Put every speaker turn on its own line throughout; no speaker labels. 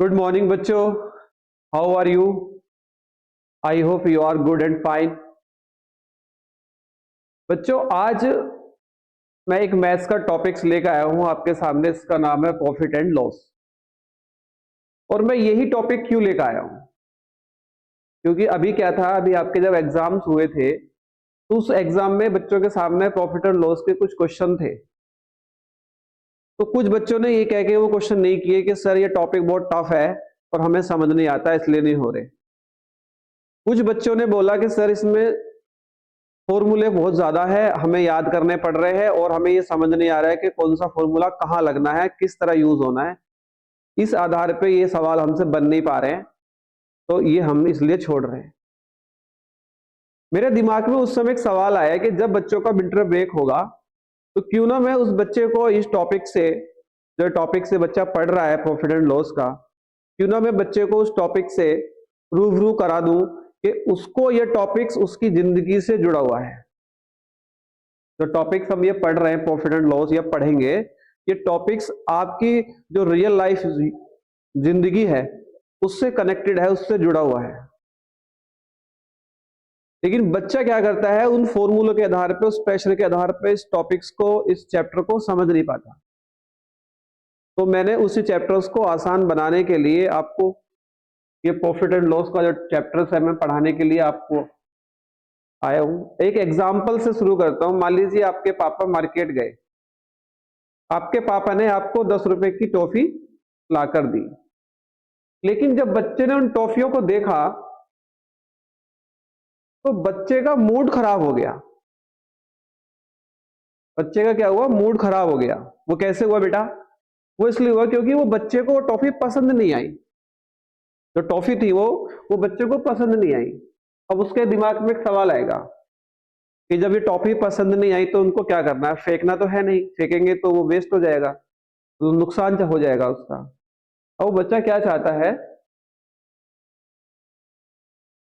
Good morning बच्चों, how are you? I hope you are good and fine. बच्चों, आज मैं एक मैथ्स का टॉपिक्स लेकर आया हूं आपके सामने। इसका नाम है प्रॉफिट एंड लॉस। और मैं यही टॉपिक क्यों लेकर आया हूं? क्योंकि अभी क्या था, अभी आपके जब एग्जाम्स हुए थे तो उस एग्जाम में बच्चों के सामने प्रॉफिट एंड लॉस के कुछ क्वेश्चन थे। तो कुछ बच्चों ने ये कह के वो क्वेश्चन नहीं किए कि सर ये टॉपिक बहुत टफ है और हमें समझ नहीं आता इसलिए नहीं हो रहे। कुछ बच्चों ने बोला कि सर इसमें फॉर्मूले बहुत ज्यादा है, हमें याद करने पड़ रहे हैं और हमें ये समझ नहीं आ रहा है कि कौन सा फॉर्मूला कहाँ लगना है, किस तरह यूज होना है। इस आधार पे ये सवाल हमसे बन नहीं पा रहे हैं, तो ये हम इसलिए छोड़ रहे हैं। मेरे दिमाग में उस समय एक सवाल आया कि जब बच्चों का विंटर ब्रेक होगा तो क्यों ना मैं उस बच्चे को इस टॉपिक से, जो टॉपिक से बच्चा पढ़ रहा है प्रॉफिट एंड लॉस का, क्यों ना मैं बच्चे को उस टॉपिक से रूबरू करा दूं कि उसको ये टॉपिक्स उसकी जिंदगी से जुड़ा हुआ है। जो टॉपिक्स हम ये पढ़ रहे हैं प्रॉफिट एंड लॉस या पढ़ेंगे, ये टॉपिक्स आपकी जो रियल लाइफ जिंदगी है उससे कनेक्टेड है, उससे जुड़ा हुआ है। लेकिन बच्चा क्या करता है, उन फॉर्मूलों के आधार पे, उस प्रेशर के आधार पे इस टॉपिक्स को, इस चैप्टर को समझ नहीं पाता। तो मैंने उसी चैप्टर्स को आसान बनाने के लिए आपको ये प्रॉफिट एंड लॉस का जो चैप्टर्स है मैं पढ़ाने के लिए आपको आया हूं। एक एग्जाम्पल से शुरू करता हूं। मान लीजिए आपके पापा मार्केट गए, आपके पापा ने आपको 10 रुपए की टॉफी लाकर दी, लेकिन जब बच्चे ने उन टॉफियों को देखा तो बच्चे का मूड खराब हो गया। बच्चे का क्या हुआ? मूड खराब हो गया। वो कैसे हुआ बेटा? वो इसलिए हुआ क्योंकि वो बच्चे को टॉफी पसंद नहीं आई। जो टॉफी थी वो बच्चे को पसंद नहीं आई। अब उसके दिमाग में एक सवाल आएगा कि जब ये टॉफी पसंद नहीं आई तो उनको क्या करना है? फेंकना तो है नहीं, फेंकेंगे तो वो वेस्ट हो जाएगा, तो नुकसान हो जाएगा उसका। अब वो बच्चा क्या चाहता है?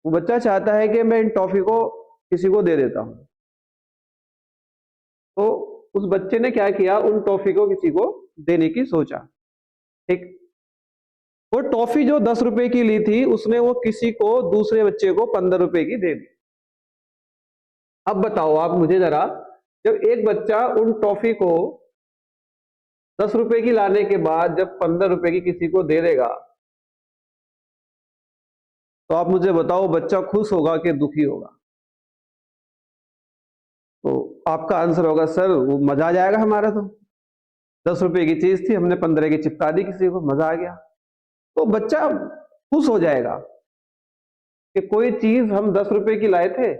वो बच्चा चाहता है कि मैं इन टॉफी को किसी को दे देता हूं। तो उस बच्चे ने क्या किया? उन टॉफी को किसी को देने की सोचा। ठीक। वो टॉफी जो 10 रुपए की ली थी उसने वो किसी को, दूसरे बच्चे को 15 रुपए की दे दी। अब बताओ आप मुझे जरा, जब एक बच्चा उन टॉफी को 10 रुपए की लाने के बाद जब 15 रुपए की किसी को दे देगा, तो आप मुझे बताओ बच्चा खुश होगा कि दुखी होगा? तो आपका आंसर होगा सर वो मजा आ जाएगा हमारा। तो 10 रुपए की चीज थी, हमने 15 की चिपका दी किसी को, मजा आ गया। तो बच्चा खुश हो जाएगा कि कोई चीज हम 10 रुपए की लाए थे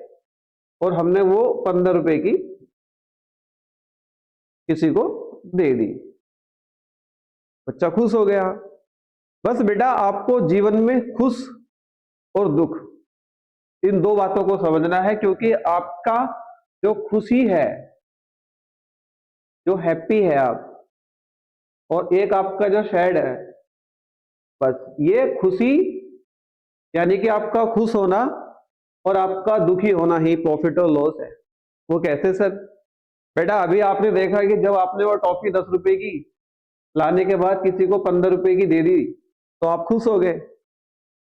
और हमने वो 15 रुपए की किसी को दे दी। बच्चा खुश हो गया। बस बेटा आपको जीवन में खुश और दुख, इन दो बातों को समझना है, क्योंकि आपका जो खुशी है, जो हैप्पी है आप, और एक आपका जो सैड है, बस ये खुशी यानी कि आपका खुश होना और आपका दुखी होना ही प्रॉफिट और लॉस है। वो कैसे सर? बेटा अभी आपने देखा कि जब आपने वो टॉफी 10 रुपए की लाने के बाद किसी को 15 रुपए की दे दी तो आप खुश हो गए।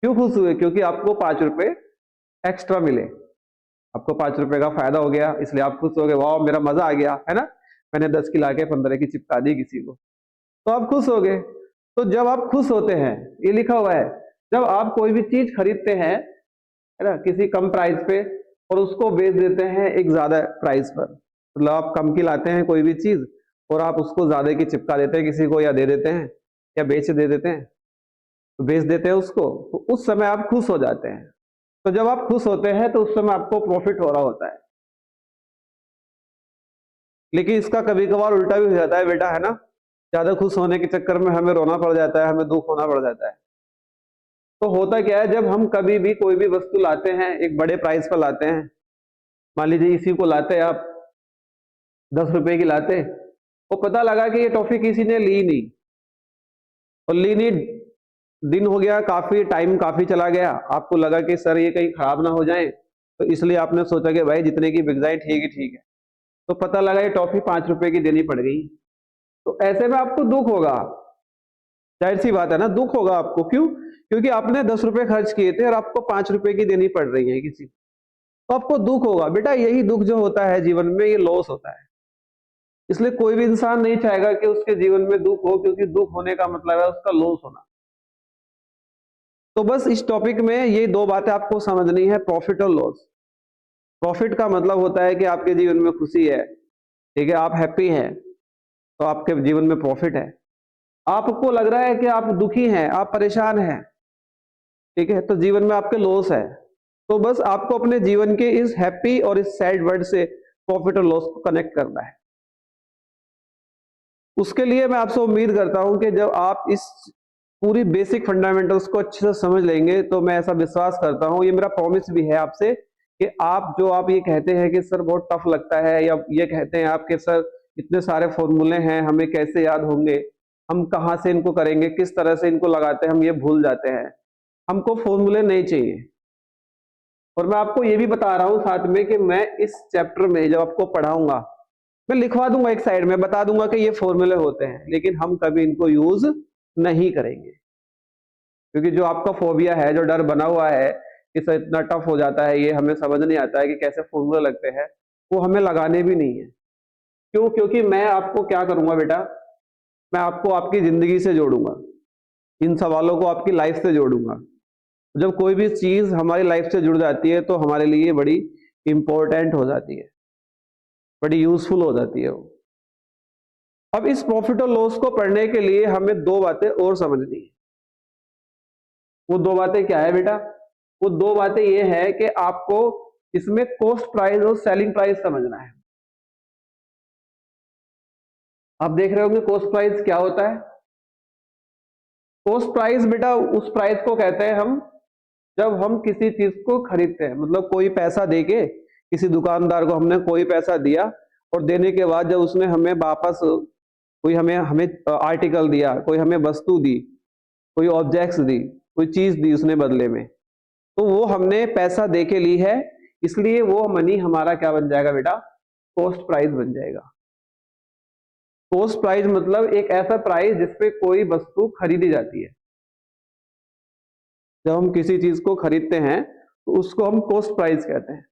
क्यों खुश हुए? क्योंकि आपको 5 रुपए एक्स्ट्रा मिले, आपको 5 रुपए का फायदा हो गया, इसलिए आप खुश हो गए। वाह मेरा मजा आ गया, है ना, मैंने 10 की लाके 15 की चिपका दी किसी को, तो आप खुश हो गए। तो जब आप खुश होते हैं, ये लिखा हुआ है, जब आप कोई भी चीज खरीदते हैं, है ना, किसी कम प्राइस पे और उसको बेच देते हैं एक ज्यादा प्राइस पर, मतलब आप कम की लाते हैं कोई भी चीज और आप उसको ज्यादा की चिपका देते हैं किसी को, या दे देते हैं, या दे देते हैं, तो बेच देते हैं उसको, तो उस समय आप खुश हो जाते हैं। तो जब आप खुश होते हैं तो उस समय आपको प्रॉफिट हो रहा होता है। लेकिन इसका कभी कभार उल्टा भी हो जाता है बेटा, है ना, ज्यादा खुश होने के चक्कर में हमें रोना पड़ जाता है, हमें दुख होना पड़ जाता है। तो होता क्या है, जब हम कभी भी कोई भी वस्तु लाते हैं, एक बड़े प्राइस पर लाते हैं, मान लीजिए इसी को लाते हैं आप 10 रुपए की लाते, वो पता लगा कि ये टॉफी किसी ने ली नहीं, और ली नहीं, दिन हो गया, काफी टाइम काफी चला गया, आपको लगा कि सर ये कहीं खराब ना हो जाए, तो इसलिए आपने सोचा कि भाई जितने की बिक जाए ठीक है ठीक है। तो पता लगा ये टॉफी 5 रुपए की देनी पड़ गई, तो ऐसे में आपको दुख होगा जाहिर सी बात है ना, दुख होगा आपको। क्यों? क्योंकि आपने 10 रुपए खर्च किए थे और आपको 5 रुपए की देनी पड़ रही है किसी को, तो आपको दुख होगा। बेटा यही दुख जो होता है जीवन में, ये लॉस होता है। इसलिए कोई भी इंसान नहीं चाहेगा कि उसके जीवन में दुख हो, क्योंकि दुख होने का मतलब है उसका लॉस होना। तो बस इस टॉपिक में ये दो बातें आपको समझनी है, प्रॉफिट और लॉस। प्रॉफिट का मतलब होता है कि आपके जीवन में खुशी है, ठीक है, आप हैप्पी हैं, तो आपके जीवन में प्रॉफिट है। आपको लग रहा है कि आप दुखी हैं, आप परेशान हैं, ठीक है, तो जीवन में आपके लॉस है। तो बस आपको अपने जीवन के इस हैप्पी और इस सैड वर्ड से प्रॉफिट और लॉस को कनेक्ट करना है। उसके लिए मैं आपसे उम्मीद करता हूं कि जब आप इस पूरी बेसिक फंडामेंटल्स को अच्छे से समझ लेंगे, तो मैं ऐसा विश्वास करता हूं, ये मेरा प्रॉमिस भी है आपसे, कि आप ये कहते हैं कि सर बहुत टफ लगता है, या ये कहते हैं आप कि सर इतने सारे फॉर्मूले हैं, हमें कैसे याद होंगे, हम कहाँ से इनको करेंगे, किस तरह से इनको लगाते हैं, हम ये भूल जाते हैं। हमको फॉर्मूले नहीं चाहिए। और मैं आपको ये भी बता रहा हूं साथ में कि मैं इस चैप्टर में जब आपको पढ़ाऊंगा, मैं लिखवा दूंगा एक साइड में, बता दूंगा कि ये फॉर्मूले होते हैं, लेकिन हम कभी इनको यूज नहीं करेंगे। क्योंकि जो आपका फोबिया है, जो डर बना हुआ है कि सर इतना टफ हो जाता है, ये हमें समझ नहीं आता है कि कैसे फॉर्मूले लगते हैं, वो हमें लगाने भी नहीं है। क्यों? क्योंकि मैं आपको क्या करूंगा बेटा, मैं आपको आपकी जिंदगी से जोड़ूंगा, इन सवालों को आपकी लाइफ से जोड़ूंगा। जब कोई भी चीज हमारी लाइफ से जुड़ जाती है, तो हमारे लिए बड़ी इंपॉर्टेंट हो जाती है, बड़ी यूजफुल हो जाती है वो। अब इस प्रॉफिट और लॉस को पढ़ने के लिए हमें दो बातें और समझनी है। वो दो बातें क्या है बेटा? वो दो बातें ये है कि आपको इसमें कॉस्ट प्राइस और सेलिंग प्राइस समझना है। आप देख रहे होंगे कॉस्ट प्राइस क्या होता है। कॉस्ट प्राइस बेटा उस प्राइस को कहते हैं हम, जब हम किसी चीज को खरीदते हैं, मतलब कोई पैसा देके किसी दुकानदार को हमने कोई पैसा दिया, और देने के बाद जब उसने हमें वापस कोई हमें हमें आर्टिकल दिया, कोई हमें वस्तु दी, कोई ऑब्जेक्ट्स दी, कोई चीज दी उसने बदले में, तो वो हमने पैसा दे के ली है, इसलिए वो मनी हमारा क्या बन जाएगा बेटा? कॉस्ट प्राइस बन जाएगा। कॉस्ट प्राइस मतलब एक ऐसा प्राइस जिसपे कोई वस्तु खरीदी जाती है। जब हम किसी चीज को खरीदते हैं तो उसको हम कॉस्ट प्राइस कहते हैं।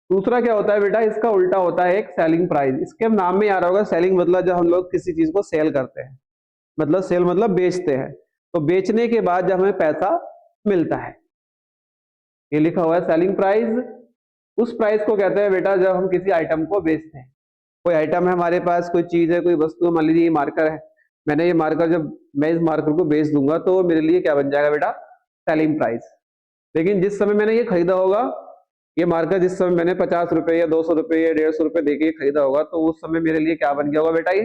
दूसरा क्या होता है बेटा? इसका उल्टा होता है एक सेलिंग प्राइस। इसके नाम में आ रहा होगा सेलिंग, मतलब जब हम लोग किसी चीज को सेल करते हैं, मतलब सेल मतलब बेचते हैं, तो बेचने के बाद जब हमें पैसा मिलता है, ये लिखा हुआ है सेलिंग प्राइस। उस प्राइस को कहते हैं बेटा जब हम किसी आइटम को बेचते हैं। कोई आइटम है हमारे पास, कोई चीज है, कोई वस्तु है, मान लीजिए ये मार्कर है, मैंने ये मार्कर, जब मैं इस मार्कर को बेच दूंगा तो वो मेरे लिए क्या बन जाएगा बेटा? Selling price. लेकिन जिस समय मैंने ये खरीदा होगा, ये मार्कर जिस समय मैंने 50 रुपए या 200 रुपए या 150 रुपए देके खरीदा होगा, तो उस समय मेरे लिए क्या बन गया होगा बेटा? ये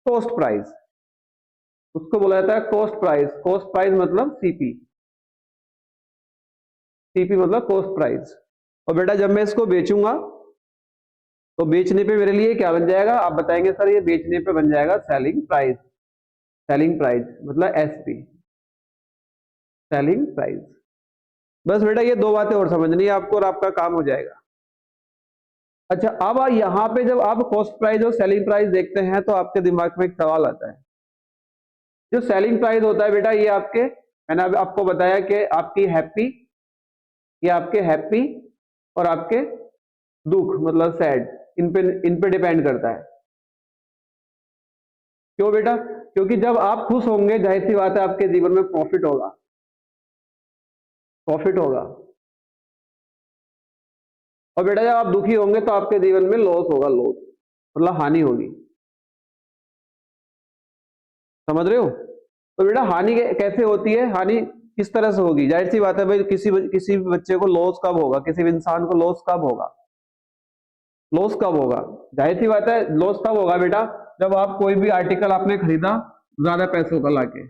कॉस्ट प्राइस। उसको बोला जाता है कॉस्ट प्राइस। कॉस्ट प्राइस मतलब सीपी। सीपी मतलब कॉस्ट प्राइस। और बेटा जब मैं इसको बेचूंगा, तो बेचने पे मेरे लिए क्या बन जाएगा? आप बताएंगे सर ये बेचने पे बन जाएगा सेलिंग प्राइस। सेलिंग प्राइस मतलब एसपी, सेलिंग प्राइस। बस बेटा ये दो बातें और समझनी है आपको और आपका काम हो जाएगा। अच्छा, अब यहाँ पे जब आप कॉस्ट प्राइस और सेलिंग प्राइस देखते हैं, तो आपके दिमाग में एक सवाल आता है। जो सेलिंग प्राइस होता है बेटा, ये आपके, मैंने अभी आपको बताया कि आपकी हैप्पी, ये आपके हैप्पी और आपके दुख मतलब सैड, इन पे डिपेंड करता है। क्यों बेटा? क्योंकि जब आप खुश होंगे, जाहिर सी बात है आपके जीवन में प्रॉफिट होगा, प्रॉफिट होगा। और बेटा जब आप दुखी होंगे तो आपके जीवन में लॉस होगा, लॉस मतलब हानि होगी। समझ रहे हो? तो बेटा हानि कैसे होती है? हानि किस तरह से होगी? जाहिर सी बात है भाई, किसी बच्चे को लॉस कब होगा, किसी इंसान को लॉस कब होगा? लॉस कब होगा? जाहिर सी बात है लॉस तब होगा बेटा जब आप कोई भी आर्टिकल आपने खरीदा ज्यादा पैसों का लाके,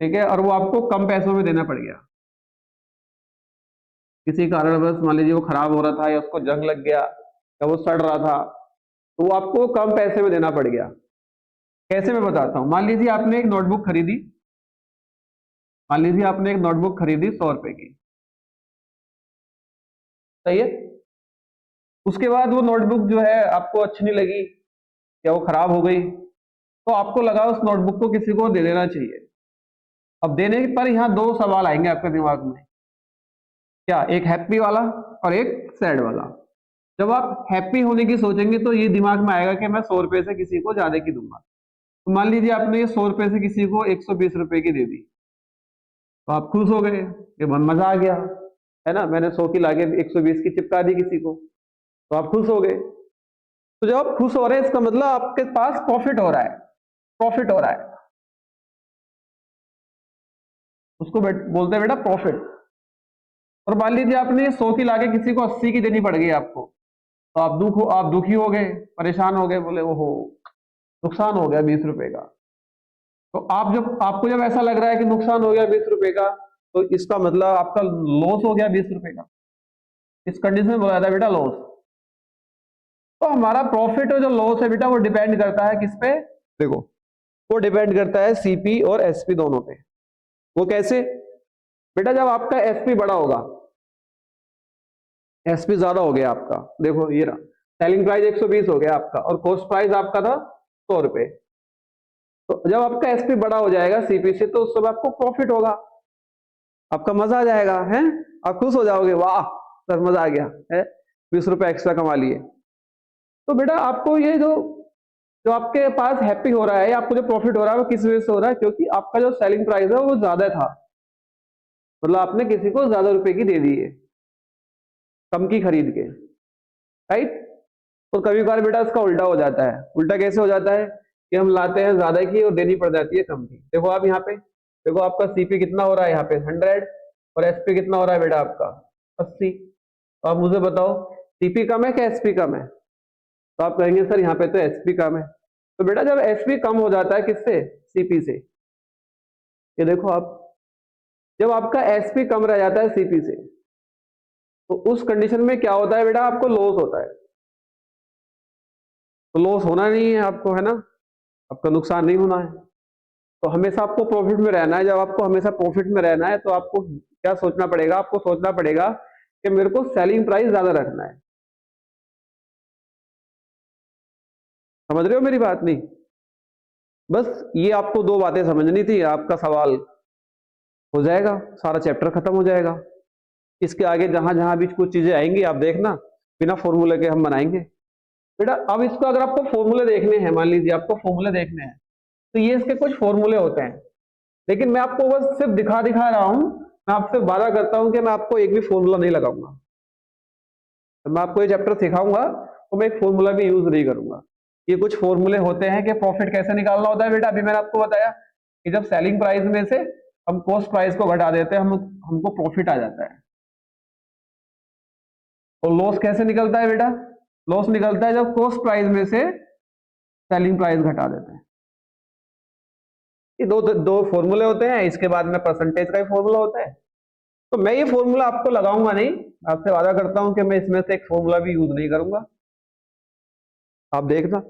ठीक है, और वो आपको कम पैसों में देना पड़ गया, किसी कारणवश, मान लीजिए वो खराब हो रहा था या उसको जंग लग गया या वो सड़ रहा था, तो वो आपको कम पैसे में देना पड़ गया। कैसे? मैं बताता हूं। मान लीजिए आपने एक नोटबुक खरीदी, मान लीजिए आपने एक नोटबुक खरीदी 100 रुपए की, सही है। उसके बाद वो नोटबुक जो है आपको अच्छी नहीं लगी या वो खराब हो गई, तो आपको लगा उस नोटबुक को किसी को दे देना चाहिए। अब देने पर यहाँ दो सवाल आएंगे आपके दिमाग में, क्या, एक हैप्पी वाला और एक सैड वाला। जब आप हैप्पी होने की सोचेंगे तो ये दिमाग में आएगा कि मैं 100 रुपए से किसी को ज्यादा की दूंगा। तो मान लीजिए आपने ये 100 रुपए से किसी को 120 रुपए की दे दी, तो आप खुश हो गए कि मन मजा आ गया, है ना, मैंने 100 की लाके 120 की चिपका दी किसी को, तो आप खुश हो गए। तो जब आप खुश हो रहे हैं इसका मतलब आपके पास प्रॉफिट हो रहा है, प्रॉफिट हो रहा है, उसको बोलते हैं बेटा प्रॉफिट। और मान लीजिए आपने 100 की लाके किसी को 80 की देनी पड़ गई आपको, तो आप दुखी हो गए, परेशान हो गए, बोले ओहो नुकसान हो गया 20 रुपए का। तो आपको जब ऐसा लग रहा है कि नुकसान हो गया 20 रुपए का, तो इसका मतलब आपका लॉस हो गया 20 रुपए का। इस कंडीशन में बोला जाता है बेटा लॉस। तो हमारा प्रॉफिट और जो लॉस है बेटा वो डिपेंड करता है किस पे, देखो वो डिपेंड करता है सीपी और एसपी दोनों पे। वो कैसे बेटा, जब आपका एसपी बड़ा होगा, एसपी ज्यादा हो गया आपका, देखो ये रहा, सेलिंग प्राइस 120 हो गया आपका और कॉस्ट प्राइस आपका था 100 रुपए। तो जब आपका एसपी बड़ा हो जाएगा सीपी से, तो उस समय आपको प्रॉफिट होगा, आपका मजा आ जाएगा, है, आप खुश हो जाओगे, वाह सर मजा आ गया है, 20 रुपए एक्स्ट्रा कमा लिए। तो बेटा आपको ये जो जो आपके पास हैप्पी हो रहा है, आपको जो प्रॉफिट हो रहा है वो किस वजह से हो रहा है, क्योंकि आपका जो सेलिंग प्राइस है वो ज्यादा था, मतलब आपने किसी को ज्यादा रुपए की दे दी है कम की खरीद के, राइट। और कभी कभार बेटा इसका उल्टा हो जाता है। उल्टा कैसे हो जाता है कि हम लाते हैं ज्यादा की और देनी पड़ जाती है कम की। देखो आप यहाँ पे, देखो आपका सीपी कितना हो रहा है यहाँ पे 100 और एसपी कितना हो रहा है बेटा आपका 80। तो आप मुझे बताओ सीपी कम है क्या एसपी कम है? तो आप कहेंगे सर यहाँ पे तो एसपी कम है। तो बेटा जब एसपी कम हो जाता है किससे, सीपी से, ये देखो आप, जब आपका एसपी कम रह जाता है सीपी से, तो उस कंडीशन में क्या होता है बेटा, आपको लॉस होता है। तो लॉस होना नहीं है आपको, है ना, आपका नुकसान नहीं होना है। तो हमेशा आपको प्रॉफिट में रहना है। जब आपको हमेशा प्रॉफिट में रहना है तो आपको क्या सोचना पड़ेगा, आपको सोचना पड़ेगा कि मेरे को सेलिंग प्राइस ज्यादा रखना है। समझ रहे हो मेरी बात? नहीं, बस ये आपको दो बातें समझनी थी, आपका सवाल हो जाएगा, सारा चैप्टर खत्म हो जाएगा। इसके आगे जहां जहां भी कुछ चीजें आएंगी आप देखना, बिना फॉर्मूले के हम बनाएंगे बेटा। अब इसको अगर आपको फॉर्मूले देखने हैं, मान लीजिए आपको फॉर्मूले देखने हैं, तो ये इसके कुछ फॉर्मूले होते हैं, लेकिन मैं आपको बस सिर्फ दिखा दिखा रहा हूं। मैं आपसे वादा करता हूं कि मैं आपको एक भी फॉर्मूला नहीं लगाऊंगा। तो मैं आपको ये चैप्टर सिखाऊंगा तो मैं एक फॉर्मूला भी यूज नहीं करूंगा। ये कुछ फॉर्मूले होते हैं कि प्रॉफिट कैसे निकालना होता है बेटा। अभी मैंने आपको बताया कि जब सेलिंग प्राइस में से हम कॉस्ट प्राइस को घटा देते हैं, हमको प्रॉफिट आ जाता है। और लॉस कैसे निकलता है बेटा? लॉस निकलता है जब कॉस्ट प्राइस में से सेलिंग प्राइस घटा देते हैं। ये दो दो फॉर्मूले होते हैं। इसके बाद में परसेंटेज का ही फॉर्मूला होता है। तो मैं ये फॉर्मूला आपको लगाऊंगा नहीं, आपसे वादा करता हूं कि मैं इसमें से एक फॉर्मूला भी यूज नहीं करूंगा, आप देखना।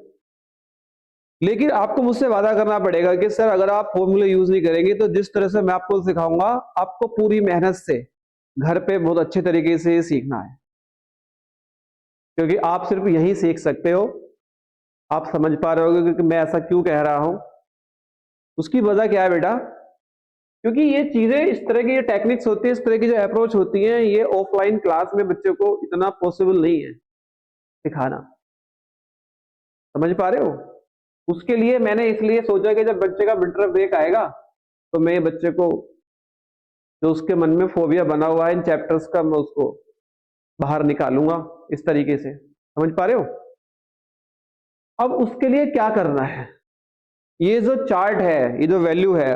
लेकिन आपको मुझसे वादा करना पड़ेगा कि सर अगर आप फॉर्मूले यूज नहीं करेंगे तो जिस तरह से मैं आपको सिखाऊंगा, आपको पूरी मेहनत से घर पे बहुत अच्छे तरीके से सीखना है, क्योंकि आप सिर्फ यही सीख सकते हो। आप समझ पा रहे होगे कि मैं ऐसा क्यों कह रहा हूं। उसकी वजह क्या है बेटा, क्योंकि ये चीजें, इस तरह की ये टेक्निक्स होती है, इस तरह की जो अप्रोच होती है, ये ऑफलाइन क्लास में बच्चों को इतना पॉसिबल नहीं है सिखाना। समझ पा रहे हो? उसके लिए मैंने इसलिए सोचा कि जब बच्चे का विंटर ब्रेक आएगा तो मैं बच्चे को, जो उसके मन में फोबिया बना हुआ है इन चैप्टर्स का, मैं उसको बाहर निकालूंगा इस तरीके से। समझ पा रहे हो? अब उसके लिए क्या करना है, ये जो चार्ट है, ये जो वैल्यू है,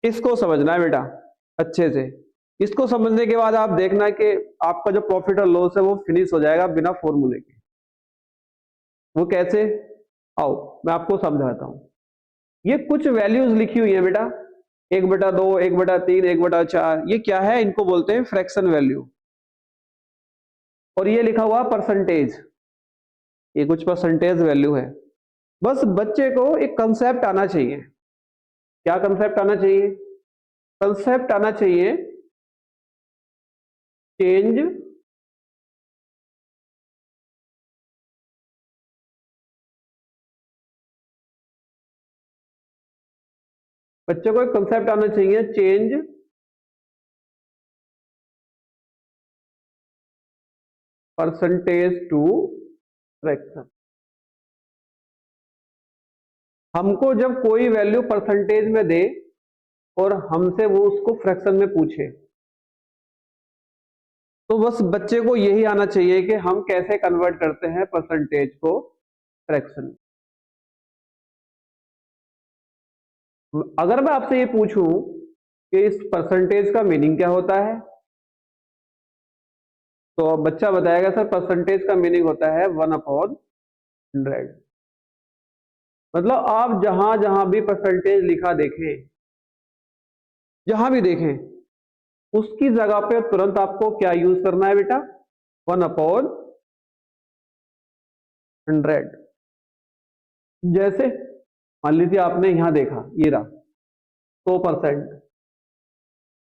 इसको समझना है बेटा अच्छे से। इसको समझने के बाद आप देखना कि आपका जो प्रॉफिट और लॉस है वो फिनिश हो जाएगा बिना फॉर्मूले के। वो कैसे? आओ मैं आपको समझाता हूं। ये कुछ वैल्यूज लिखी हुई है बेटा, 1/2, 1/3, 1/4, ये क्या है? इनको बोलते हैं फ्रैक्शन वैल्यू। और ये लिखा हुआ परसेंटेज, ये कुछ परसेंटेज वैल्यू है। बस बच्चे को एक कंसेप्ट आना चाहिए। क्या कंसेप्ट आना चाहिए? कंसेप्ट आना चाहिए चेंज बच्चे को एक कंसेप्ट आना चाहिए, चेंज परसेंटेज टू फ्रैक्शन। हमको जब कोई वैल्यू परसेंटेज में दे और हमसे वो उसको फ्रैक्शन में पूछे, तो बस बच्चे को यही आना चाहिए कि हम कैसे कन्वर्ट करते हैं परसेंटेज को फ्रैक्शन। अगर मैं आपसे ये पूछूं कि इस परसेंटेज का मीनिंग क्या होता है, तो बच्चा बताएगा सर परसेंटेज का मीनिंग होता है 1/100। मतलब आप जहां जहां भी परसेंटेज लिखा देखें, जहां भी देखें, उसकी जगह पे तुरंत आपको क्या यूज करना है बेटा, 1/100। जैसे मान लीजिए आपने यहां देखा, ये रहा 100%,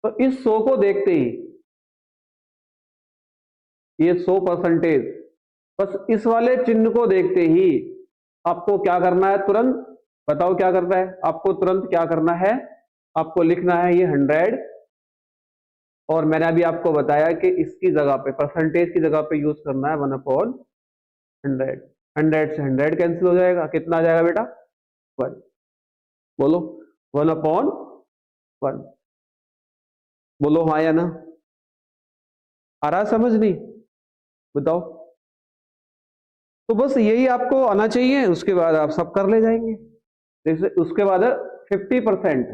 तो इस 100 को देखते ही, ये 100%, बस इस वाले चिन्ह को देखते ही आपको क्या करना है, तुरंत बताओ क्या करना है आपको, तुरंत क्या करना है आपको, लिखना है ये 100। और मैंने अभी आपको बताया कि इसकी जगह पे, परसेंटेज की जगह पे यूज करना है 1/100। 100 से 100 कैंसिल हो जाएगा, कितना आ जाएगा बेटा, 1। बोलो 1/1। बोलो हाँ या ना, आ रहा समझ नहीं, बताओ। तो बस यही आपको आना चाहिए, उसके बाद आप सब कर ले जाएंगे। जैसे उसके बाद 50%,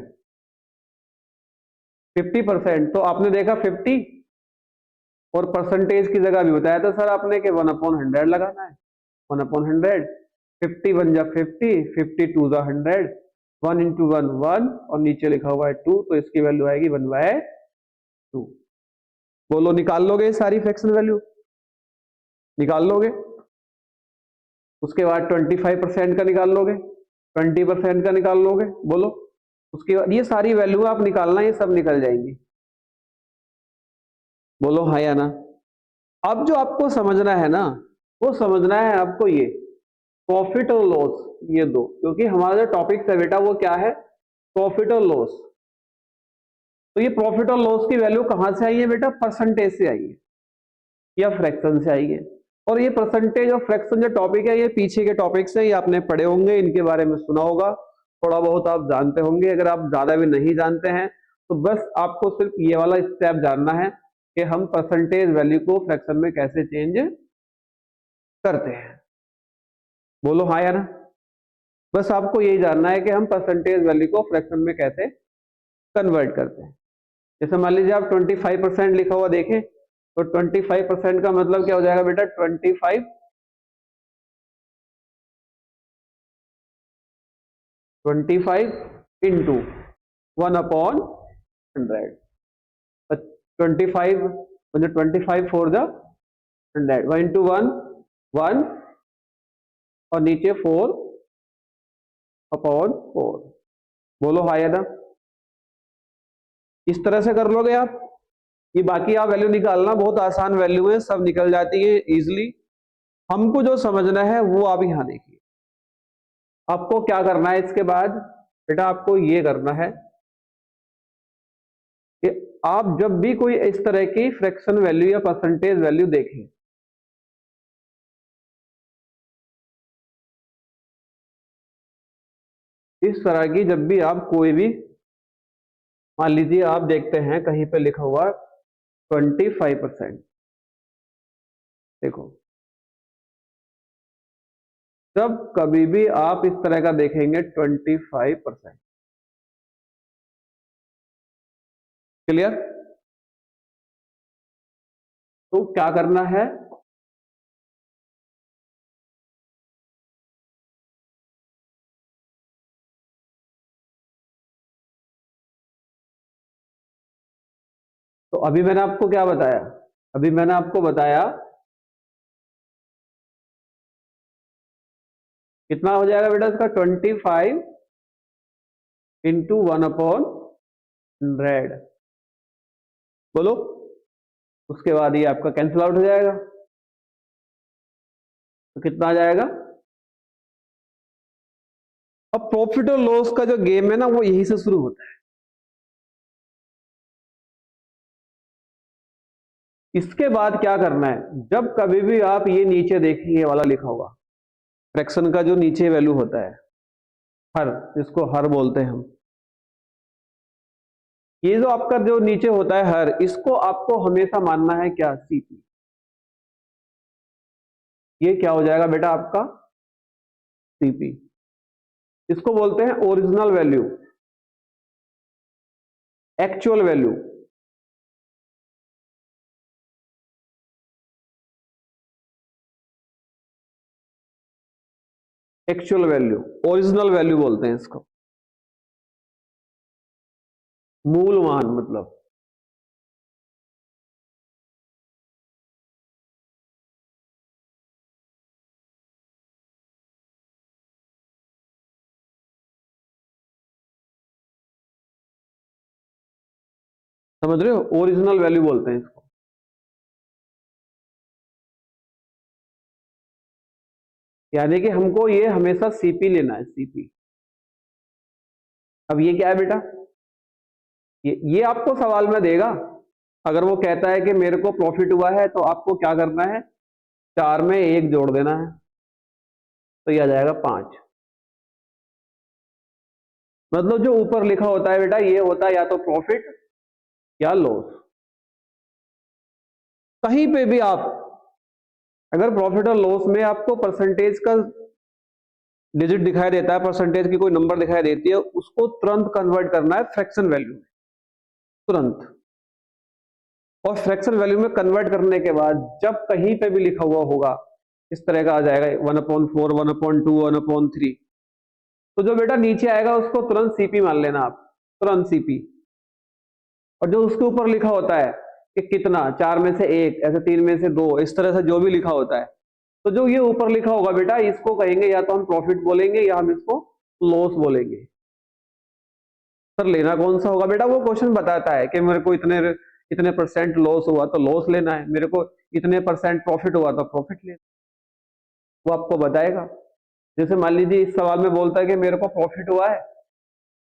50%, तो आपने देखा 50 और परसेंटेज की जगह भी बताया था सर आपने कि 1/100 लगाना है, 1/100। 50 1 जा 50, 50 2 जा 100, 1 इंटू 1 1, और नीचे लिखा हुआ है 2, तो इसकी वैल्यू आएगी 1/2। बोलो निकाल लोगे सारी फ्रैक्शन वैल्यू, निकाल लोगे। उसके बाद 25% का निकाल लोगे, 20% का निकाल लोगे, बोलो। उसके बाद ये सारी वैल्यू आप निकालना, ये सब निकल जाएंगी। बोलो हाँ या ना। अब जो आपको समझना है ना, वो समझना है आपको ये प्रॉफिट और लॉस, ये दो, क्योंकि हमारा जो टॉपिक है बेटा वो क्या है, प्रॉफिट और लॉस। तो ये प्रॉफिट और लॉस की वैल्यू कहां से आई है बेटा, परसेंटेज से आई है या फ्रैक्शन से आई है। और ये परसेंटेज और फ्रैक्शन जो टॉपिक है, ये पीछे के टॉपिक्स हैं, ये आपने पढ़े होंगे, इनके बारे में सुना होगा, थोड़ा बहुत आप जानते होंगे। अगर आप ज्यादा भी नहीं जानते हैं तो बस आपको सिर्फ ये वाला स्टेप जानना है कि हम परसेंटेज वैल्यू को फ्रैक्शन में कैसे चेंज करते हैं। बोलो हाँ या ना। बस आपको यही जानना है कि हम परसेंटेज वैल्यू को फ्रैक्शन में कैसे कन्वर्ट करते हैं। जैसे मान लीजिए आप 25% लिखा हुआ देखें, तो 25% का मतलब क्या हो जाएगा बेटा, 25 इंटू 1/100। 25 मतलब 25 4 जा 100, 1 इंटू 1 1, और नीचे 4/4। बोलो हाँ या ना। इस तरह से कर लोगे आप। ये बाकी आप वैल्यू निकालना, बहुत आसान वैल्यू है, सब निकल जाती है इजीली। हमको जो समझना है वो आप यहां देखिए। आपको क्या करना है इसके बाद बेटा, आपको ये करना है कि आप जब भी कोई इस तरह की फ्रैक्शन वैल्यू या परसेंटेज वैल्यू देखें, इस तरह की जब भी आप कोई भी, मान लीजिए आप देखते हैं कहीं पे लिखा हुआ 25%, देखो जब कभी भी आप इस तरह का देखेंगे 25%, क्लियर, तो क्या करना है, तो अभी मैंने आपको क्या बताया, अभी मैंने आपको बताया कितना हो जाएगा बेटा इसका, 25 इंटू 1/100। बोलो। उसके बाद ये आपका कैंसिल आउट हो जाएगा, तो कितना आ जाएगा, अब प्रॉफिट और लॉस का जो गेम है ना वो यहीं से शुरू होता है। इसके बाद क्या करना है, जब कभी भी आप ये नीचे देखेंगे वाला लिखा हुआ फ्रैक्शन का जो नीचे वैल्यू होता है हर, जिसको हर बोलते हैं हम, ये जो आपका जो नीचे होता है हर, इसको आपको हमेशा मानना है क्या, सीपी। ये क्या हो जाएगा बेटा आपका सीपी। इसको बोलते हैं original value, actual value. Actual value, original value बोलते हैं इसको, मूल मान मतलब। समझ रहे हो, ओरिजिनल वैल्यू बोलते हैं इसको। यानी कि हमको ये हमेशा सीपी लेना है, सीपी। अब ये क्या है बेटा, ये आपको सवाल में देगा। अगर वो कहता है कि मेरे को प्रॉफिट हुआ है तो आपको क्या करना है, 4 में 1 जोड़ देना है, तो ये आ जाएगा 5। मतलब जो ऊपर लिखा होता है बेटा ये होता है या तो प्रॉफिट या लॉस। कहीं पे भी आप अगर प्रॉफिट और लॉस में आपको परसेंटेज का डिजिट दिखाई देता है, परसेंटेज की कोई नंबर दिखाई देती है, उसको तुरंत कन्वर्ट करना है फ्रैक्शन वैल्यू में, तुरंत। और फ्रैक्शन वैल्यू में कन्वर्ट करने के बाद जब कहीं पे भी लिखा हुआ होगा इस तरह का आ जाएगा 1/4, 1/2, 1/3, तो जो बेटा नीचे आएगा उसको तुरंत सीपी मान लेना आप, तुरंत सीपी। और जो उसके ऊपर लिखा होता है कि कितना, 4 में से 1, ऐसे 3 में से 2, इस तरह से जो भी लिखा होता है, तो जो ये ऊपर लिखा होगा बेटा इसको कहेंगे या तो हम प्रॉफिट बोलेंगे या हम इसको लॉस बोलेंगे। सर लेना कौन सा होगा बेटा, वो क्वेश्चन बताता है कि मेरे को इतने इतने परसेंट लॉस हुआ तो लॉस लेना है, मेरे को इतने परसेंट प्रॉफिट हुआ तो प्रॉफिट लेना, वो आपको बताएगा। जैसे मान लीजिए इस सवाल में बोलता है कि मेरे को प्रॉफिट हुआ है,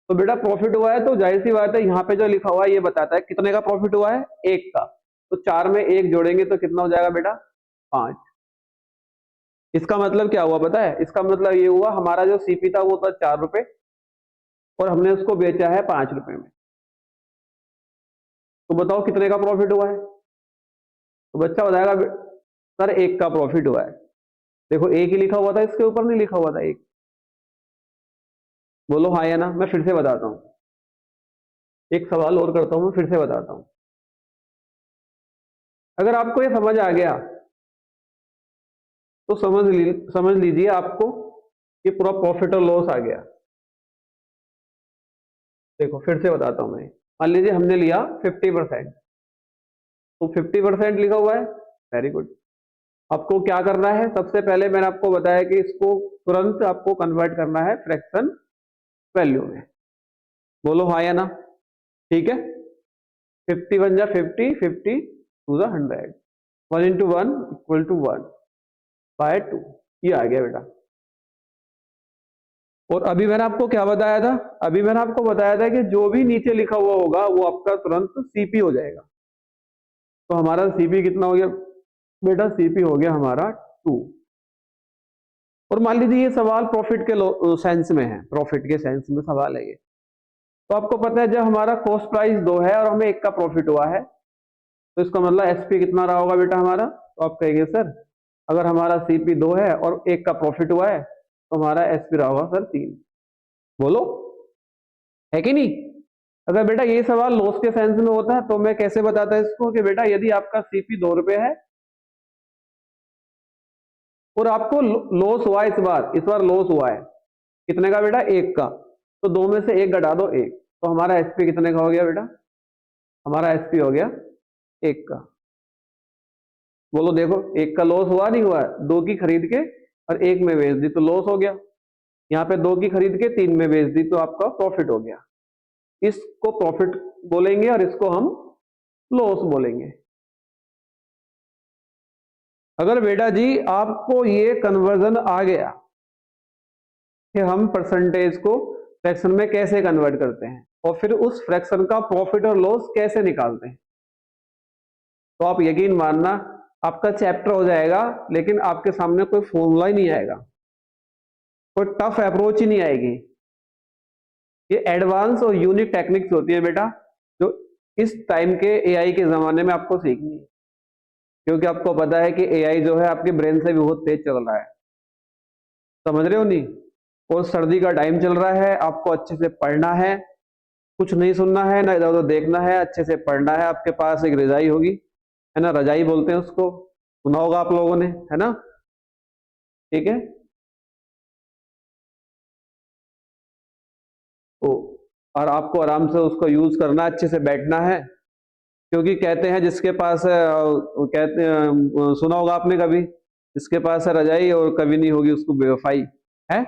तो बेटा प्रॉफिट हुआ है तो जाहिर सी बात है यहाँ पे जो लिखा हुआ है ये बताता है कितने का प्रॉफिट हुआ है, 1 का। तो 4 में 1 जोड़ेंगे तो कितना हो जाएगा बेटा, 5। इसका मतलब क्या हुआ पता है, इसका मतलब ये हुआ हमारा जो सीपी था वो था 4 रुपए और हमने उसको बेचा है 5 रुपए में। तो बताओ कितने का प्रॉफिट हुआ है, तो बच्चा बताएगा सर 1 का प्रॉफिट हुआ है। देखो 1 ही लिखा हुआ था, इसके ऊपर नहीं लिखा हुआ था 1। बोलो हाँ या ना, मैं फिर से बताता हूँ, एक सवाल और करता हूँ, मैं फिर से बताता हूँ। अगर आपको ये समझ आ गया तो समझ लीजिए आपको ये पूरा प्रॉफिट और लॉस आ गया। देखो फिर से बताता हूं मैं, मान लीजिए हमने लिया 50%, तो 50% लिखा हुआ है, वेरी गुड। आपको क्या करना है, सबसे पहले मैंने आपको बताया कि इसको तुरंत आपको कन्वर्ट करना है फ्रैक्शन वैल्यू में। बोलो हाँ या ना, ठीक है। 50 बन जा 50, 50 to the 100, 1 into 1 equal to 1 by 2, ये आ गया बेटा। और अभी मैंने आपको क्या बताया था, अभी मैंने आपको बताया था कि जो भी नीचे लिखा हुआ होगा वो आपका तुरंत सीपी हो जाएगा। तो हमारा सीपी कितना हो गया बेटा, सीपी हो गया हमारा 2। और मान लीजिए ये सवाल प्रॉफिट के सेंस में है, प्रॉफिट के सेंस में सवाल है ये। तो आपको पता है जब हमारा कॉस्ट प्राइस 2 है और हमें 1 का प्रॉफिट हुआ है, तो इसका मतलब एसपी कितना रहा होगा बेटा हमारा, तो आप कहेंगे सर अगर हमारा सीपी 2 है और 1 का प्रॉफिट हुआ है तो हमारा एसपी रहा होगा सर 3। बोलो है कि नहीं। अगर बेटा ये सवाल लॉस के सेंस में होता है तो मैं कैसे बताता इसको कि बेटा यदि आपका सीपी 2 रुपए है और आपको लॉस हुआ, इस बार लॉस हुआ है कितने का बेटा, 1 का, तो 2 में से 1 घटा दो 1, तो हमारा एसपी कितने का हो गया बेटा, हमारा एसपी हो गया 1 का। बोलो देखो 1 का लॉस हुआ नहीं हुआ है, 2 की खरीद के और 1 में बेच दी तो लॉस हो गया, यहाँ पे 2 की खरीद के 3 में बेच दी तो आपका प्रॉफिट हो गया। इसको प्रॉफिट बोलेंगे और इसको हम लॉस बोलेंगे। अगर बेटा जी आपको ये कन्वर्जन आ गया कि हम परसेंटेज को फ्रैक्शन में कैसे कन्वर्ट करते हैं और फिर उस फ्रैक्शन का प्रॉफिट और लॉस कैसे निकालते हैं। तो आप यकीन मानना आपका चैप्टर हो जाएगा, लेकिन आपके सामने कोई फॉर्मूला ही नहीं आएगा, कोई टफ अप्रोच ही नहीं आएगी। ये एडवांस और यूनिक टेक्निक्स होती है बेटा, जो इस टाइम के एआई के जमाने में आपको सीखनी है, क्योंकि आपको पता है कि एआई जो है आपके ब्रेन से भी बहुत तेज चल रहा है, समझ रहे हो नहीं। और सर्दी का टाइम चल रहा है, आपको अच्छे से पढ़ना है, कुछ नहीं सुनना है ना इधर उधर देखना है, अच्छे से पढ़ना है। आपके पास एक रजाई होगी, है ना, रजाई बोलते हैं उसको, सुना होगा आप लोगों ने, है ना, ठीक है। तो और आपको आराम से उसको यूज करना, अच्छे से बैठना है, क्योंकि कहते हैं जिसके पास है, कहते हैं, सुना होगा आपने कभी, जिसके पास है रजाई और कभी नहीं होगी उसको बेवफाई, है।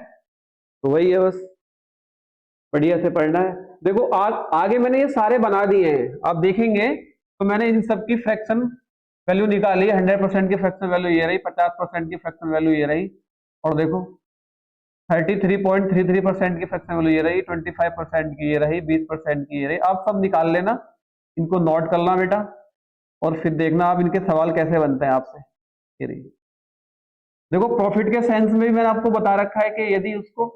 तो वही है बस, बढ़िया से पढ़ना है। देखो आगे मैंने ये सारे बना दिए हैं, आप देखेंगे तो मैंने इन सब की फ्रैक्शन वैल्यू निकाली है। 100% की फ्रैक्शन वैल्यू ये रही, 50% की फ्रैक्शन वैल्यू ये रही, और देखो 33.33% की फ्रैक्शन वैल्यू ये रही, 25% की ये रही, 20% की ये रही। आप सब निकाल लेना, इनको नोट करना बेटा, और फिर देखना आप इनके सवाल कैसे बनते हैं आपसे। ये रही, देखो प्रॉफिट के सेंस में भी मैंने आपको बता रखा है कि यदि उसको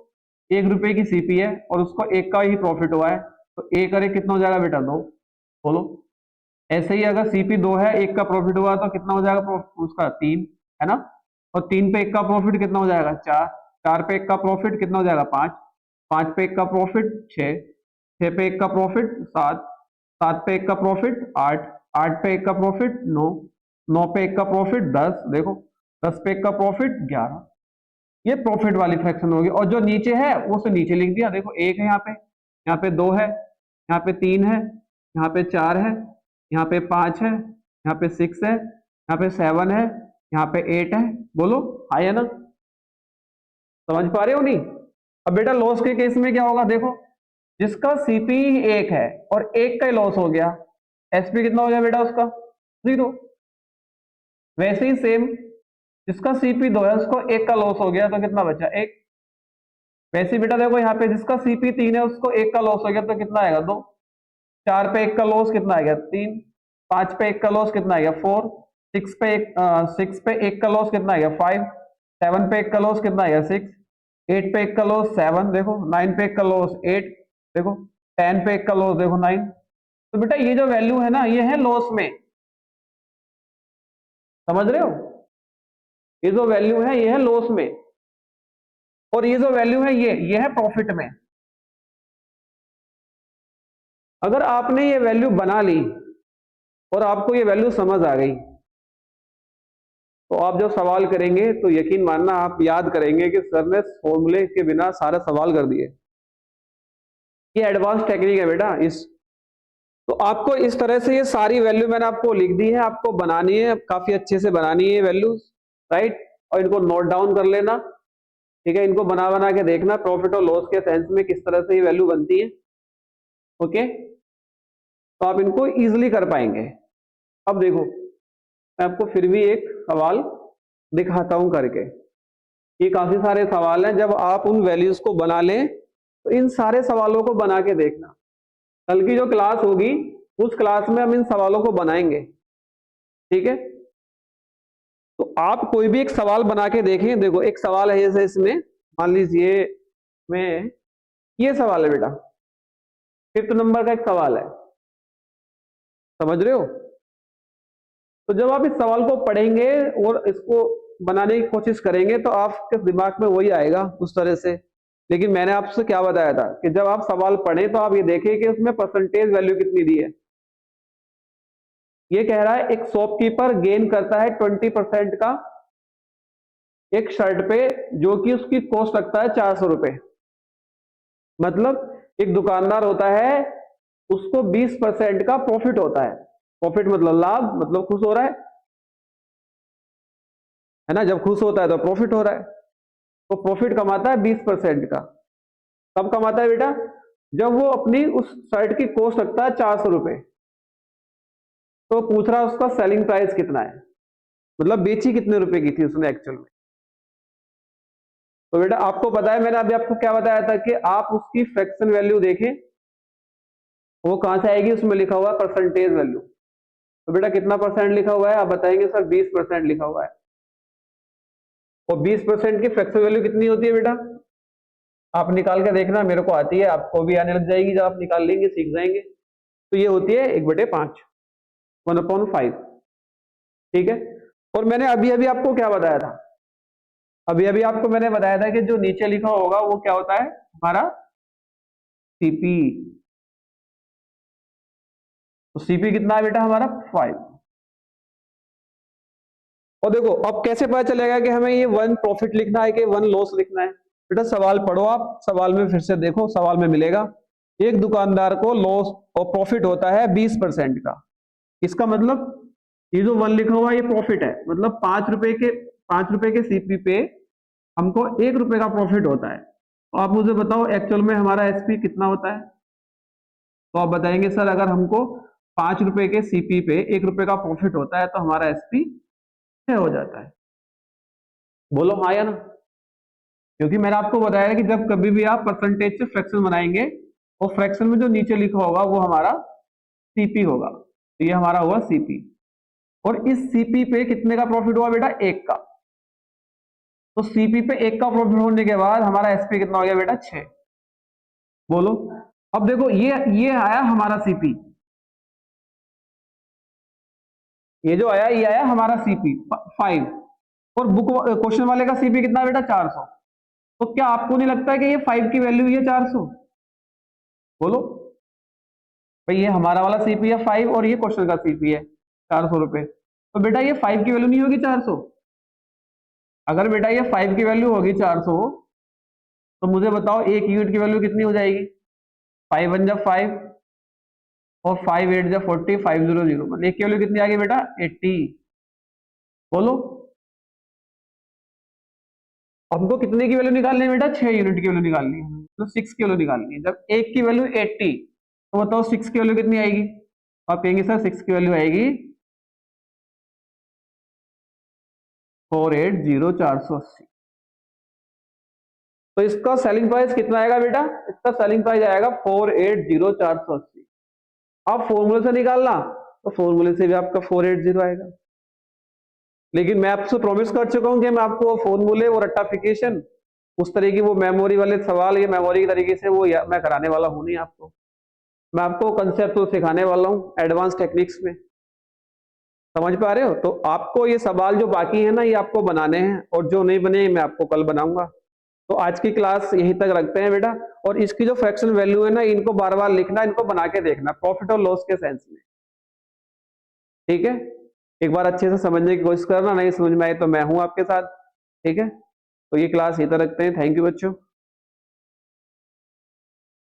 1 रुपए की सीपी है और उसको 1 का ही प्रॉफिट हुआ है, तो 1 करे कितना हो जाएगा बेटा, 2। बोलो। ऐसे ही अगर सीपी 2 है, 1 का प्रॉफिट हुआ तो कितना हो जाएगा उसका, 3, है ना। और 3 पे 1 का प्रॉफिट कितना हो जाएगा, 4। 4 पे 1 का प्रॉफिट कितना हो जाएगा, 5। 5 पे 1 का प्रॉफिट 6। 6 पे 1 का प्रॉफिट 7। 7 पे 1 का प्रॉफिट 8। 8 पे 1 का प्रॉफिट 9। 9 पे 1 का प्रॉफिट 10। देखो 10 पे 1 का प्रॉफिट 11। ये प्रॉफिट वाली फ्रैक्शन होगी। और जो नीचे है वो से नीचे लिख दिया, देखो 1 है यहाँ पे 2 है, यहाँ पे 3 है, यहाँ पे 4 है, यहाँ पे 5 है, यहाँ पे 6 है, यहाँ पे 7 है, यहाँ पे 8 है। बोलो हाँ है ना, समझ पा रहे हो नहीं। अब बेटा लॉस के केस में क्या होगा, देखो जिसका सीपी 1 है और 1 का ही लॉस हो गया, एसपी कितना हो गया बेटा उसका, 0। वैसे ही सेम जिसका सीपी 2 है उसको 1 का लॉस हो गया तो कितना बचा, 1। वैसे ही बेटा देखो यहाँ पे जिसका सीपी 3 है उसको 1 का लॉस हो गया तो कितना आएगा, 2। 4 पे 1 का लॉस कितना आ गया, 3। 5 पे 1 का लॉस कितना आ गया, 4। 6 पे 1 का लॉस कितना आ गया, 5। 7 पे 1 का लॉस कितना आ गया, 6। 8 पे 1 का लॉस 7, देखो 9 पे 1 का लॉस 8, देखो 10 पे 1 का लॉस देखो 9। तो बेटा ये जो वैल्यू है ना, ये है लॉस में, समझ रहे हो। ये जो वैल्यू है ये है लॉस में, और ये जो वैल्यू है ये है प्रॉफिट में। अगर आपने ये वैल्यू बना ली और आपको ये वैल्यू समझ आ गई, तो आप जब सवाल करेंगे तो यकीन मानना आप याद करेंगे कि सर ने फॉर्मूले के बिना सारे सवाल कर दिए। ये एडवांस टेक्निक है बेटा। इस तो आपको इस तरह से ये सारी वैल्यू मैंने आपको लिख दी है, आपको बनानी है, काफी अच्छे से बनानी है वैल्यूज, राइट। और इनको नोट डाउन कर लेना, ठीक है। इनको बना बना के देखना प्रॉफिट और लॉस के सेंस में किस तरह से ये वैल्यू बनती है, ओके। तो आप इनको इजीली कर पाएंगे। अब देखो मैं आपको फिर भी एक सवाल दिखाता हूं करके। ये काफी सारे सवाल हैं, जब आप उन वैल्यूज को बना लें तो इन सारे सवालों को बना के देखना। कल की जो क्लास होगी उस क्लास में हम इन सवालों को बनाएंगे, ठीक है। तो आप कोई भी एक सवाल बना के देखें। देखो एक सवाल है जैसे इसमें, मान लीजिए में ये सवाल है बेटा, 5th नंबर का एक सवाल है, समझ रहे हो। तो जब आप इस सवाल को पढ़ेंगे और इसको बनाने की कोशिश करेंगे तो आपके दिमाग में वही आएगा उस तरह से। लेकिन मैंने आपसे क्या बताया था कि जब आप सवाल पढ़ें तो आप ये देखें कि उसमें परसेंटेज वैल्यू कितनी दी है। ये कह रहा है एक शॉपकीपर गेन करता है 20% का एक शर्ट पे, जो कि उसकी कॉस्ट लगता है 400 रुपए। मतलब एक दुकानदार होता है, उसको 20% का प्रॉफिट होता है। प्रॉफिट मतलब लाभ, मतलब खुश हो रहा है ना। जब खुश होता है तो प्रॉफिट हो रहा है, तो प्रॉफिट कमाता है 20% का। कब कमाता है बेटा, जब वो अपनी उस शर्ट की कॉस्ट लगता है 400 रुपए। तो पूछ रहा है उसका सेलिंग प्राइस कितना है, मतलब बेची कितने रुपए की थी उसने एक्चुअल में। तो बेटा आपको पता है, मैंने अभी आपको क्या बताया था कि आप उसकी फ्रैक्शन वैल्यू देखें, वो कहां से आएगी, उसमें लिखा हुआ है परसेंटेज वैल्यू। तो बेटा कितना परसेंट लिखा हुआ है, आप बताएंगे सर 20% लिखा हुआ है। और 20% की फ्रैक्शन वैल्यू कितनी होती है बेटा, आप निकाल के देखना, मेरे को आती है, आपको भी आने लग जाएगी जब आप निकाल लेंगे, सीख जाएंगे। तो ये होती है 1/5, 1/5, ठीक है। और मैंने अभी अभी आपको क्या बताया था, अभी अभी आपको मैंने बताया था कि जो नीचे लिखा होगा वो क्या होता है, हमारा सीपी। तो सीपी कितना है बेटा हमारा 5। और देखो अब कैसे पता चलेगा कि हमें ये 1 प्रॉफिट लिखना है कि 1 लॉस लिखना है। बेटा सवाल पढ़ो, आप सवाल में फिर से देखो, सवाल में मिलेगा एक दुकानदार को लॉस और प्रॉफिट होता है 20% का। इसका मतलब ये जो 1 लिखा हुआ है ये प्रॉफिट है, मतलब 5 रुपए के सीपी पे हमको 1 रुपए का प्रॉफिट होता है। तो आप मुझे बताओ एक्चुअल में हमारा एसपी कितना होता है। तो आप बताएंगे सर अगर हमको 5 रुपए के सीपी पे 1 रुपए का प्रॉफिट होता है तो हमारा एसपी हो जाता है। बोलो हाँ या ना। क्योंकि मैंने आपको बताया कि जब कभी भी आप परसेंटेज से फ्रैक्शन बनाएंगे और फ्रैक्शन में जो नीचे लिखा होगा वो हमारा सीपी होगा। तो ये हमारा हुआ सीपी, और इस सीपी पे कितने का प्रॉफिट हुआ बेटा, 1 का। तो सीपी पे 1 का प्रॉफिट होने के बाद हमारा एसपी कितना हो गया बेटा, 6। बोलो अब देखो ये आया हमारा सीपी, ये जो आया ये आया हमारा सीपी 5, और बुक क्वेश्चन वाले का सीपी कितना बेटा 400। तो क्या आपको नहीं लगता है कि ये 5 की वैल्यू ये 400। बोलो भाई, ये हमारा वाला सीपी है 5 और ये क्वेश्चन का सीपी है 400 रुपए। तो बेटा ये 5 की वैल्यू नहीं होगी 400। अगर बेटा ये 5 की वैल्यू होगी 400, तो मुझे बताओ एक यूनिट की वैल्यू कितनी हो जाएगी। 5 1 जब 5 और 5 8 जब 40, 500 मतलब एक की वैल्यू कितनी आ गई बेटा 80। बोलो हमको कितने की वैल्यू निकालनी है बेटा, 6 यूनिट की वैल्यू निकालनी है, तो 6 की वैल्यू निकालनी है। जब एक की वैल्यू 80, तो बताओ 6 की वैल्यू कितनी आएगी। आप कहेंगे सर 6 की वैल्यू आएगी 480 तो इसका सेलिंग प्राइस कितना आएगा बेटा, इसका सेलिंग प्राइस आएगा 480 आप फॉर्मूले से निकालना, तो फॉर्मूले से भी आपका 480 आएगा। लेकिन मैं आपसे प्रॉमिस कर चुका हूं कि मैं आपको फॉर्मूले और रट्टाफिकेशन उस तरह की वो मेमोरी वाले सवाल या मेमोरी के तरीके से वो मैं कराने वाला हूं नहीं आपको। मैं आपको कंसेप्ट तो सिखाने वाला हूं एडवांस टेक्निक्स में। समझ पा रहे हो। तो आपको ये सवाल जो बाकी है ना ये आपको बनाने हैं, और जो नहीं बने मैं आपको कल बनाऊंगा। तो आज की क्लास यहीं तक रखते हैं बेटा। और इसकी जो फ्रैक्शन वैल्यू है ना इनको बार बार लिखना, इनको बना के देखना प्रॉफिट और लॉस के सेंस में, ठीक है। एक बार अच्छे से समझने की कोशिश करना, नहीं समझ में आए तो मैं हूं आपके साथ, ठीक है। तो ये क्लास यहीं तक रखते हैं। थैंक यू बच्चों।